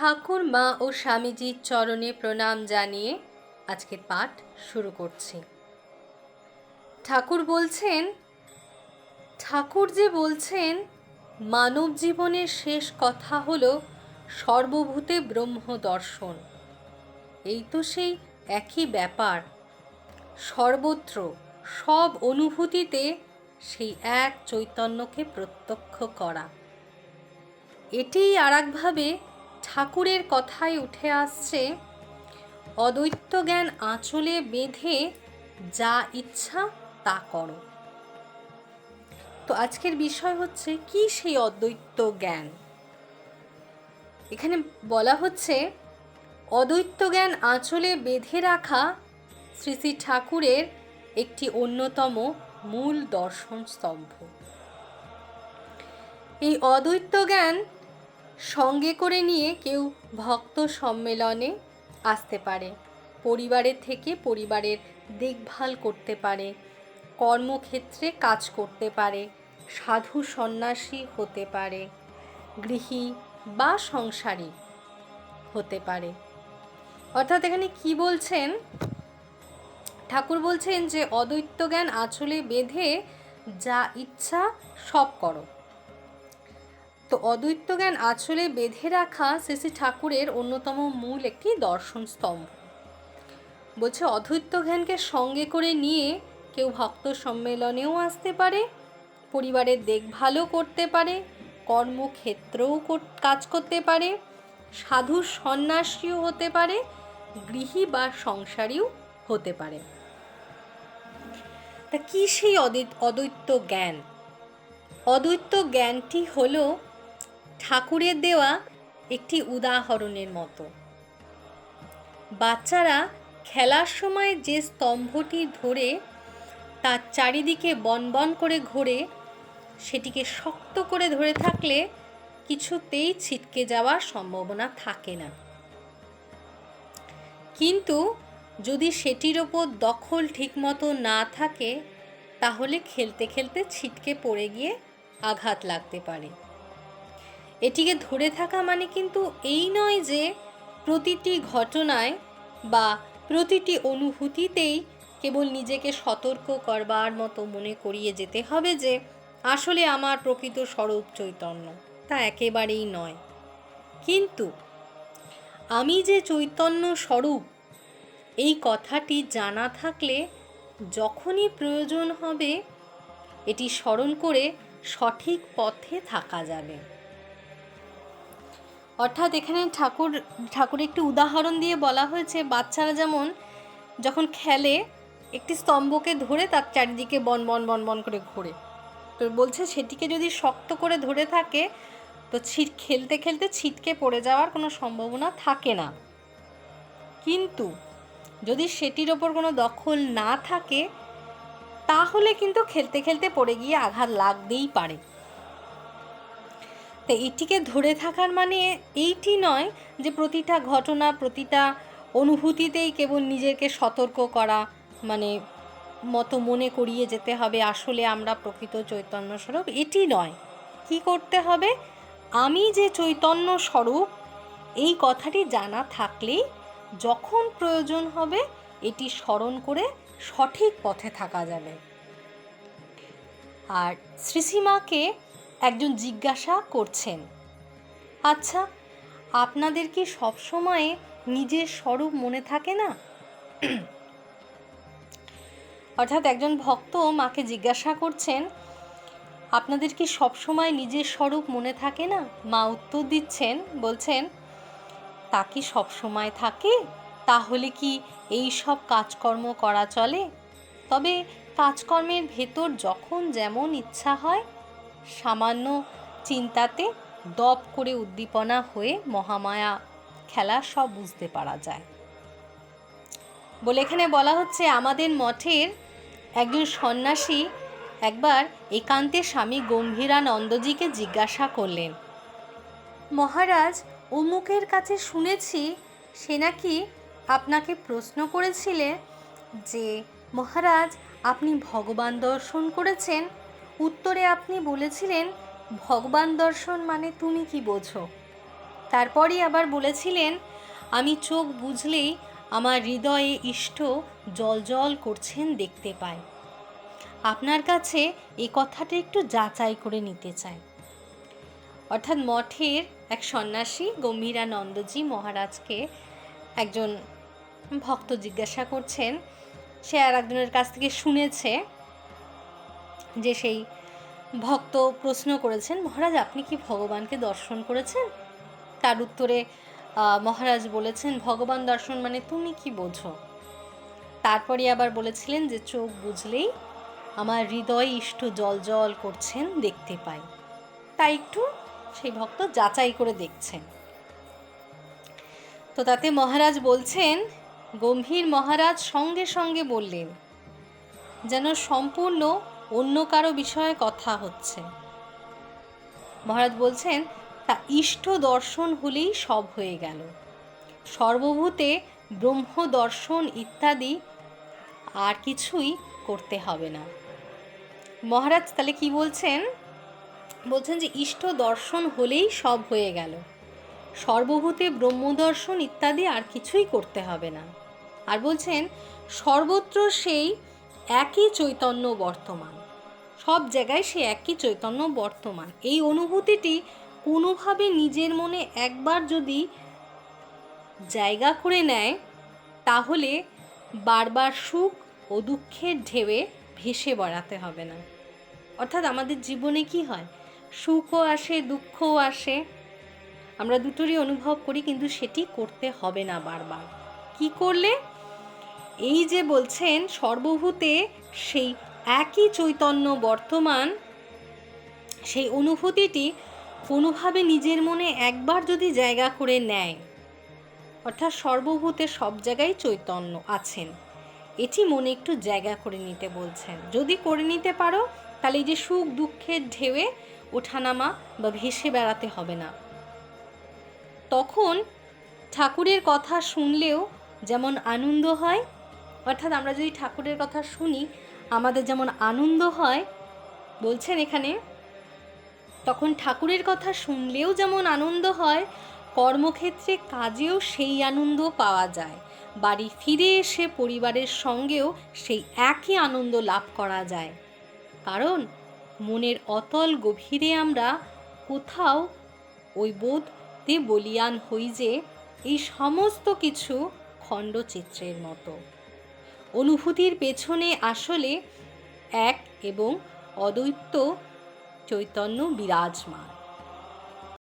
ঠাকুর মা ও স্বামীজির চরণে প্রণাম জানিয়ে আজকের পাঠ শুরু করছি। ঠাকুর বলছেন, ঠাকুর যে বলছেন মানব জীবনের শেষ কথা হলো সর্বভূতে ব্রহ্ম দর্শন। এই তো সেই একই ব্যাপার, সর্বত্র সব অনুভূতিতে সেই এক চৈতন্যকে প্রত্যক্ষ করা। এটিই আরেকভাবে ঠাকুরের কথায় উঠে আসছে, অদ্বৈত জ্ঞান আঁচলে বেঁধে যা ইচ্ছা তা করো। তো আজকের বিষয় হচ্ছে কি সেই অদ্বৈত জ্ঞান। এখানে বলা হচ্ছে অদ্বৈত জ্ঞান আঁচলে বেঁধে রাখা শ্রী শ্রী ঠাকুরের একটি অন্যতম মূল দর্শন স্তম্ভ। এই অদ্বৈত জ্ঞান সঙ্গে করে নিয়ে কেউ ভক্ত সম্মেলনে আসতে পারে, পরিবারের থেকে পরিবারের দেখভাল করতে পারে, কর্মক্ষেত্রে কাজ করতে পারে, সাধু সন্ন্যাসী হতে পারে, গৃহী বা সংসারী হতে পারে। অর্থাৎ এখানে কি বলছেন ঠাকুর? বলছেন যে অদ্বৈত জ্ঞান আঁচলে বেঁধে যা ইচ্ছা সব করো। তো অদ্বৈত জ্ঞান আঁচলে বেঁধে রাখা শ্রী শ্রী ঠাকুরের অন্যতম মূল একটি দর্শন স্তম্ভ। বলছে অদ্বৈত জ্ঞানকে সঙ্গে করে নিয়ে কেউ ভক্ত সম্মেলনেও আসতে পারে, পরিবারের দেখভালও করতে পারে, কর্মক্ষেত্রেও কাজ করতে পারে, সাধু সন্ন্যাসীও হতে পারে, গৃহী বা সংসারীও হতে পারে। তা কি সেই অদ্বৈত জ্ঞান? অদ্বৈত জ্ঞানটি হলো ঠাকুরের দেওয়া একটি উদাহরণের মতো। বাচ্চারা খেলার সময় যে স্তম্ভটি ধরে তার চারিদিকে বনবন করে ঘোরে, সেটিকে শক্ত করে ধরে থাকলে কিছুতেই ছিটকে যাওয়ার সম্ভাবনা থাকে না। কিন্তু যদি সেটির ওপর দখল ঠিকমতো না থাকে, তাহলে খেলতে খেলতে ছিটকে পড়ে গিয়ে আঘাত লাগতে পারে। এটিকে ধরে থাকা মানে কিন্তু এই নয় যে প্রতিটি ঘটনায় বা প্রতিটি অনুভূতিতেই কেবল নিজেকে সতর্ক করবার মতো মনে করিয়ে যেতে হবে যে আসলে আমার প্রকৃত স্বরূপ চৈতন্য। তা একেবারেই নয়। কিন্তু আমি যে চৈতন্য স্বরূপ, এই কথাটি জানা থাকলে যখনই প্রয়োজন হবে এটি স্মরণ করে সঠিক পথে থাকা যাবে। অর্থাৎ এখানে ঠাকুর একটি উদাহরণ দিয়ে বলা হয়েছে, বাচ্চারা যেমন যখন খেলে একটি স্তম্ভকে ধরে তার চারিদিকে বন বন বন বন করে ঘোরে, তো বলছে সেটিকে যদি শক্ত করে ধরে থাকে তো খেলতে খেলতে ছিটকে পড়ে যাওয়ার কোনো সম্ভাবনা থাকে না। কিন্তু যদি সেটির ওপর কোনো দখল না থাকে, তাহলে কিন্তু খেলতে খেলতে পড়ে গিয়ে আঘাত লাগতেই পারে। তো এটিকে ধরে থাকার মানে এইটি নয় যে প্রতিটা ঘটনা, প্রতিটা অনুভূতিতেই কেবল নিজেকে সতর্ক করা, মানে মতো মনে করিয়ে যেতে হবে আসলে আমরা প্রকৃত চৈতন্য স্বরূপ, এটি নয়। কি করতে হবে? আমি যে চৈতন্য স্বরূপ, এই কথাটি জানা থাকলেই যখন প্রয়োজন হবে এটি স্মরণ করে সঠিক পথে থাকা যাবে। আর শ্রীশ্রীমাকে একজন জিজ্ঞাসা করছেন, আচ্ছা, আপনাদের কি সবসময় নিজের স্বরূপ মনে থাকে না? অর্থাৎ একজন ভক্ত মাকে জিজ্ঞাসা করছেন, আপনাদের কি সবসময় নিজের স্বরূপ মনে থাকে না? মা উত্তর দিচ্ছেন, বলছেন, তা কি সবসময় থাকে? তাহলে কি এই সব কাজকর্ম করা চলে? তবে কাজকর্মের ভেতর যখন যেমন ইচ্ছা হয়, সামান্য চিন্তাতে দপ করে উদ্দীপনা হয়ে মহামায়া খেলা সব বুঝতে পারা যায়। বলে এখানে বলা হচ্ছে, আমাদের মঠের একজন সন্ন্যাসী একবার একান্তে স্বামী গম্ভীরানন্দজিকে জিজ্ঞাসা করলেন, মহারাজ, অমুকের কাছে শুনেছি সে নাকি আপনাকে প্রশ্ন করেছিলে যে মহারাজ আপনি ভগবান দর্শন করেছেন। উত্তরে আপনি বলেছিলেন ভগবান দর্শন মানে তুমি কি বোঝো? তারপরই আবার বলেছিলেন, আমি চোখ বুঝলেই আমার হৃদয়ে ইষ্ট জ্বলজ্বল করছেন দেখতে পাই। আপনার কাছে এই কথাটা একটু যাচাই করে নিতে চাই। অর্থাৎ মঠের এক সন্ন্যাসী গম্ভীরানন্দজি মহারাজকে একজন ভক্ত জিজ্ঞাসা করছেন। সে আর একজনের কাছ থেকে শুনেছে যে সেই ভক্ত প্রশ্ন করেছেন, মহারাজ আপনি কি ভগবানকে দর্শন করেছেন? তার উত্তরে মহারাজ বলেছেন, ভগবান দর্শন মানে তুমি কি বোঝো? তারপরে আবার বলেছিলেন যে চোখ বুঝলেই আমার হৃদয় ইষ্ট জ্বলজ্বল করছেন দেখতে পাই। তাই একটু সেই ভক্ত যাচাই করে দেখছেন। তো তাতে মহারাজ বলছেন, গম্ভীর মহারাজ সঙ্গে সঙ্গে বললেন, যেন সম্পূর্ণ অন্য কারো বিষয়ে কথা হচ্ছে। মহারাজ বলছেন, তা ইষ্ট দর্শন হলেই সব হয়ে গেল। সর্বভূতে ব্রহ্ম দর্শন ইত্যাদি আর কিছুই করতে হবে না। মহারাজ তাহলে কি বলছেন? বলছেন যে ইষ্ট দর্শন হলেই সব হয়ে গেল, সর্বভূতে ব্রহ্মদর্শন ইত্যাদি আর কিছুই করতে হবে না। আর বলছেন সর্বত্র সেই একই চৈতন্য বর্তমান, সব জায়গায় সে একই চৈতন্য বর্তমান। এই অনুভূতিটি কোনোভাবে নিজের মনে একবার যদি জায়গা করে নেয়, তাহলে বারবার সুখ ও দুঃখের ঢেউয়ে ভেসে বেড়াতে হবে না। অর্থাৎ আমাদের জীবনে কি হয়, সুখও আসে দুঃখও আসে, আমরা দুটোরই অনুভব করি, কিন্তু সেটি করতে হবে না বারবার। কি করলে? এই যে বলছেন সর্বভূতে সেই একই চৈতন্য বর্তমান, সেই অনুভূতিটি কোনোভাবে নিজের মনে একবার যদি জায়গা করে নেয়, অর্থাৎ সর্বভূতে সব জায়গায় চৈতন্য আছেন, এটি মনে একটু জায়গা করে নিতে বলছেন। যদি করে নিতে পারো, তাহলে এই যে সুখ দুঃখের ঢেউয়ে ওঠানামা বা ভেসে বেড়াতে হবে না। তখন ঠাকুরের কথা শুনলেও যেমন আনন্দ হয়, অর্থাৎ আমরা যদি ঠাকুরের কথা শুনি আমাদের যেমন আনন্দ হয়, বলছেন এখানে, তখন ঠাকুরের কথা শুনলেও যেমন আনন্দ হয়, কর্মক্ষেত্রে কাজেও সেই আনন্দ পাওয়া যায়। বাড়ি ফিরে এসে পরিবারের সঙ্গেও সেই একই আনন্দ লাভ করা যায়। কারণ মনের অতল গভীরে আমরা কোথাও ওই বোধে বলীয়ান হই যে এই সমস্ত কিছু খণ্ডচিত্রের মতো। অনুভূতির পেছনে আসলে এক এবং অদ্বৈত চৈতন্য বিরাজমান।